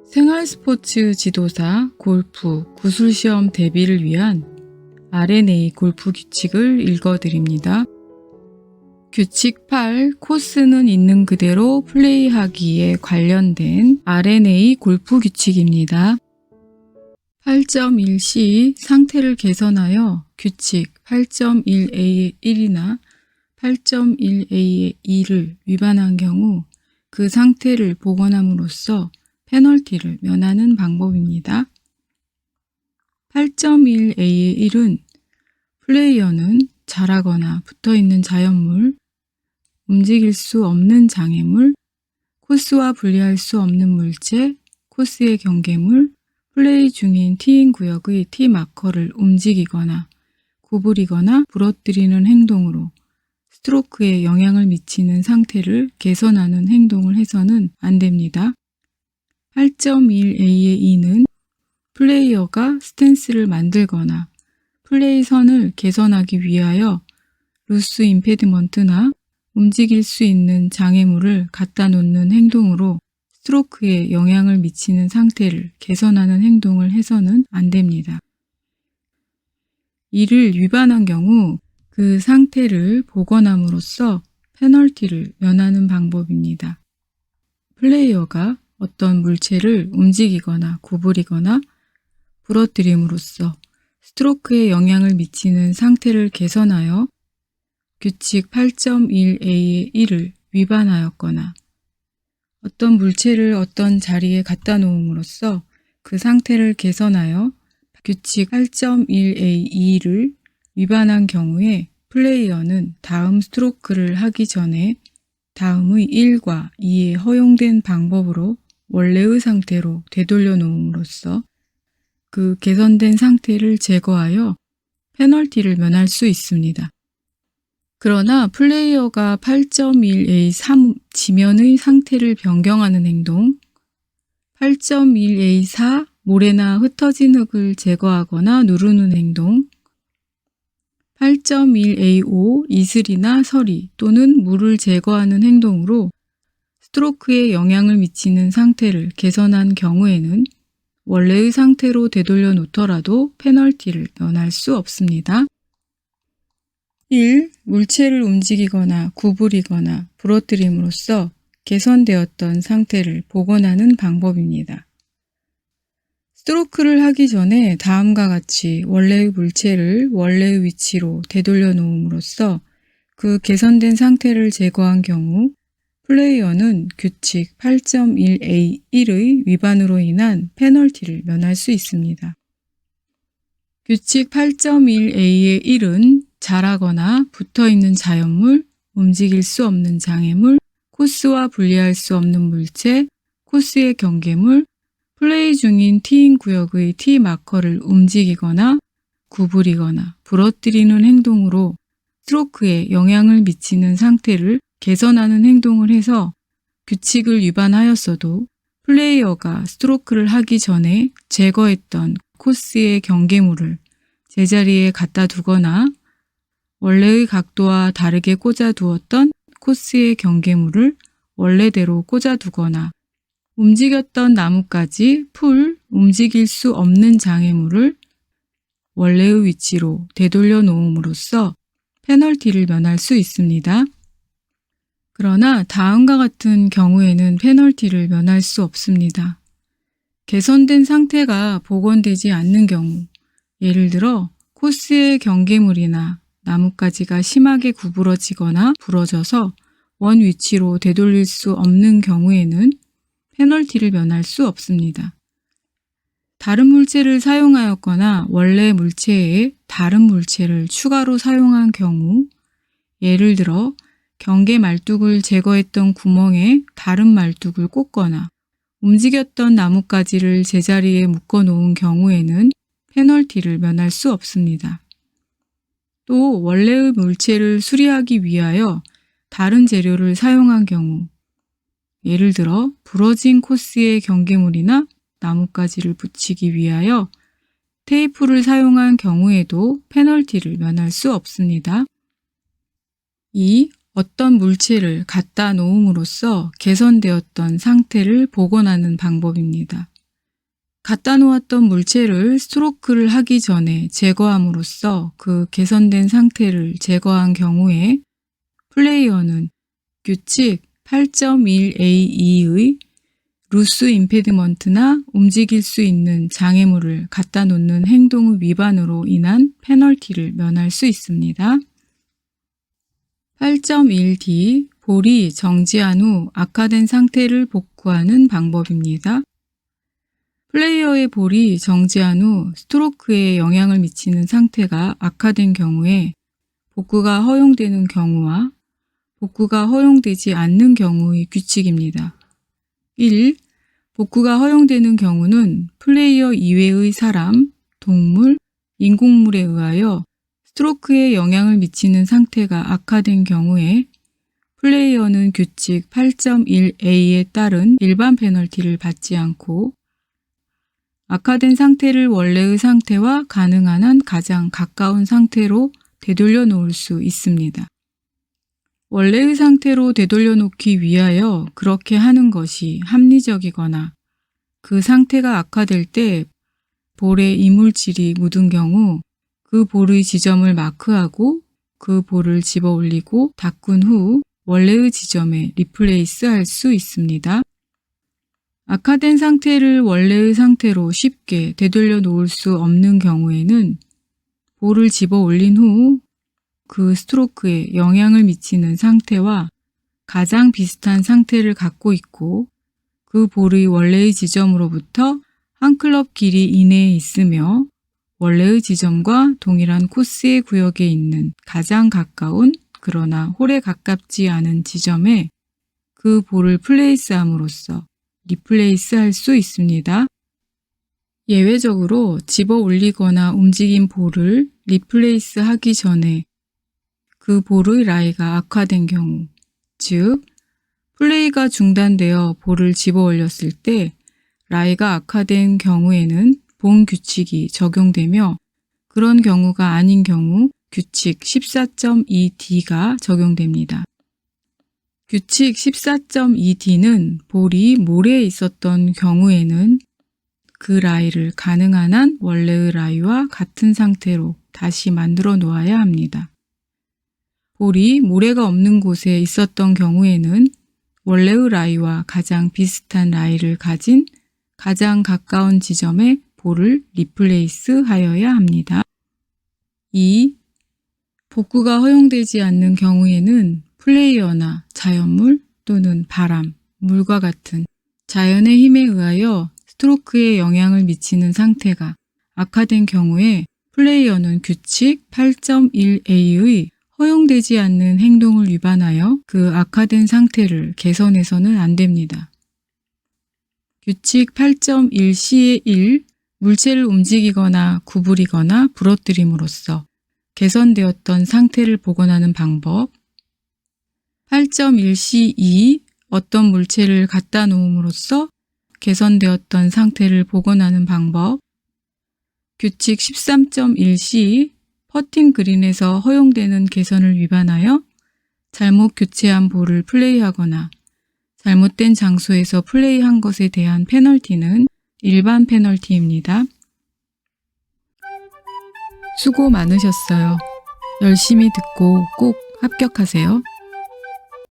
생활 스포츠 지도사, 골프, 구술시험 대비를 위한 R&A 골프 규칙을 읽어드립니다. 규칙 8, 코스는 있는 그대로 플레이하기에 관련된 R&A 골프 규칙입니다. 8.1시 상태를 개선하여 규칙 8.1a의 1이나 8.1a의 2를 위반한 경우 그 상태를 복원함으로써 페널티를 면하는 방법입니다. 8.1a의 1은 플레이어는 자라거나 붙어있는 자연물, 움직일 수 없는 장애물, 코스와 분리할 수 없는 물체, 코스의 경계물, 플레이 중인 티인 구역의 티 마커를 움직이거나 구부리거나 부러뜨리는 행동으로 스트로크에 영향을 미치는 상태를 개선하는 행동을 해서는 안 됩니다. 8.1a의 2는 플레이어가 스탠스를 만들거나 플레이 선을 개선하기 위하여 루스 임페디먼트나 움직일 수 있는 장애물을 갖다 놓는 행동으로 스트로크에 영향을 미치는 상태를 개선하는 행동을 해서는 안 됩니다. 이를 위반한 경우 그 상태를 복원함으로써 페널티를 면하는 방법입니다. 플레이어가 어떤 물체를 움직이거나 구부리거나 부러뜨림으로써 스트로크에 영향을 미치는 상태를 개선하여 규칙 8.1a의 1을 위반하였거나 어떤 물체를 어떤 자리에 갖다 놓음으로써 그 상태를 개선하여 규칙 8.1a 2를 위반한 경우에 플레이어는 다음 스트로크를 하기 전에 다음의 1과 2의 허용된 방법으로 원래의 상태로 되돌려 놓음으로써 그 개선된 상태를 제거하여 페널티를 면할 수 있습니다. 그러나 플레이어가 8.1a3 지면의 상태를 변경하는 행동, 8.1a4 모래나 흩어진 흙을 제거하거나 누르는 행동, 8.1a5 이슬이나 서리 또는 물을 제거하는 행동으로 스트로크에 영향을 미치는 상태를 개선한 경우에는 원래의 상태로 되돌려 놓더라도 페널티를 면할 수 없습니다. 1. 물체를 움직이거나 구부리거나 부러뜨림으로써 개선되었던 상태를 복원하는 방법입니다. 스트로크를 하기 전에 다음과 같이 원래의 물체를 원래의 위치로 되돌려 놓음으로써 그 개선된 상태를 제거한 경우 플레이어는 규칙 8.1a1의 위반으로 인한 페널티를 면할 수 있습니다. 규칙 8.1a의 1은 자라거나 붙어있는 자연물, 움직일 수 없는 장애물, 코스와 분리할 수 없는 물체, 코스의 경계물, 플레이 중인 티인 구역의 티 마커를 움직이거나 구부리거나 부러뜨리는 행동으로 스트로크에 영향을 미치는 상태를 개선하는 행동을 해서 규칙을 위반하였어도 플레이어가 스트로크를 하기 전에 제거했던 코스의 경계물을 제자리에 갖다 두거나 원래의 각도와 다르게 꽂아 두었던 코스의 경계물을 원래대로 꽂아 두거나 움직였던 나뭇가지, 풀, 움직일 수 없는 장애물을 원래의 위치로 되돌려 놓음으로써 페널티를 면할 수 있습니다. 그러나 다음과 같은 경우에는 페널티를 면할 수 없습니다. 개선된 상태가 복원되지 않는 경우, 예를 들어 코스의 경계물이나 나뭇가지가 심하게 구부러지거나 부러져서 원 위치로 되돌릴 수 없는 경우에는 페널티를 면할 수 없습니다. 다른 물체를 사용하였거나 원래 물체에 다른 물체를 추가로 사용한 경우, 예를 들어 경계 말뚝을 제거했던 구멍에 다른 말뚝을 꽂거나 움직였던 나뭇가지를 제자리에 묶어 놓은 경우에는 페널티를 면할 수 없습니다. 또 원래의 물체를 수리하기 위하여 다른 재료를 사용한 경우, 예를 들어 부러진 코스의 경계물이나 나뭇가지를 붙이기 위하여 테이프를 사용한 경우에도 페널티를 면할 수 없습니다. 2. 어떤 물체를 갖다 놓음으로써 개선되었던 상태를 복원하는 방법입니다. 갖다 놓았던 물체를 스트로크를 하기 전에 제거함으로써 그 개선된 상태를 제거한 경우에 플레이어는 규칙 8.1A2의 루스 임페디먼트나 움직일 수 있는 장애물을 갖다 놓는 행동의 위반으로 인한 페널티를 면할 수 있습니다. 8.1D 볼이 정지한 후 악화된 상태를 복구하는 방법입니다. 플레이어의 볼이 정지한 후 스트로크에 영향을 미치는 상태가 악화된 경우에 복구가 허용되는 경우와 복구가 허용되지 않는 경우의 규칙입니다. 1. 복구가 허용되는 경우는 플레이어 이외의 사람, 동물, 인공물에 의하여 스트로크에 영향을 미치는 상태가 악화된 경우에 플레이어는 규칙 8.1A에 따른 일반 페널티를 받지 않고 악화된 상태를 원래의 상태와 가능한 한 가장 가까운 상태로 되돌려 놓을 수 있습니다. 원래의 상태로 되돌려 놓기 위하여 그렇게 하는 것이 합리적이거나 그 상태가 악화될 때 볼에 이물질이 묻은 경우 그 볼의 지점을 마크하고 그 볼을 집어 올리고 닦은 후 원래의 지점에 리플레이스 할 수 있습니다. 악화된 상태를 원래의 상태로 쉽게 되돌려 놓을 수 없는 경우에는 볼을 집어 올린 후 그 스트로크에 영향을 미치는 상태와 가장 비슷한 상태를 갖고 있고 그 볼의 원래의 지점으로부터 한 클럽 길이 이내에 있으며 원래의 지점과 동일한 코스의 구역에 있는 가장 가까운 그러나 홀에 가깝지 않은 지점에 그 볼을 플레이스함으로써 리플레이스 할 수 있습니다. 예외적으로 집어 올리거나 움직인 볼을 리플레이스 하기 전에 그 볼의 라이가 악화된 경우, 즉 플레이가 중단되어 볼을 집어 올렸을 때 라이가 악화된 경우에는 본 규칙이 적용되며 그런 경우가 아닌 경우 규칙 14.2D가 적용됩니다. 규칙 14.2D는 볼이 모래에 있었던 경우에는 그 라이를 가능한 한 원래의 라이와 같은 상태로 다시 만들어 놓아야 합니다. 볼이 모래가 없는 곳에 있었던 경우에는 원래의 라이와 가장 비슷한 라이를 가진 가장 가까운 지점에 볼을 리플레이스 하여야 합니다. 2. 복구가 허용되지 않는 경우에는 플레이어나 자연물 또는 바람, 물과 같은 자연의 힘에 의하여 스트로크에 영향을 미치는 상태가 악화된 경우에 플레이어는 규칙 8.1A의 허용되지 않는 행동을 위반하여 그 악화된 상태를 개선해서는 안 됩니다. 규칙 8.1C의 1. 물체를 움직이거나 구부리거나 부러뜨림으로써 개선되었던 상태를 복원하는 방법. 8.1C2. 어떤 물체를 갖다 놓음으로써 개선되었던 상태를 복원하는 방법. 규칙 13.1C. 퍼팅 그린에서 허용되는 개선을 위반하여 잘못 교체한 볼을 플레이하거나 잘못된 장소에서 플레이한 것에 대한 페널티는 일반 페널티입니다. 수고 많으셨어요. 열심히 듣고 꼭 합격하세요.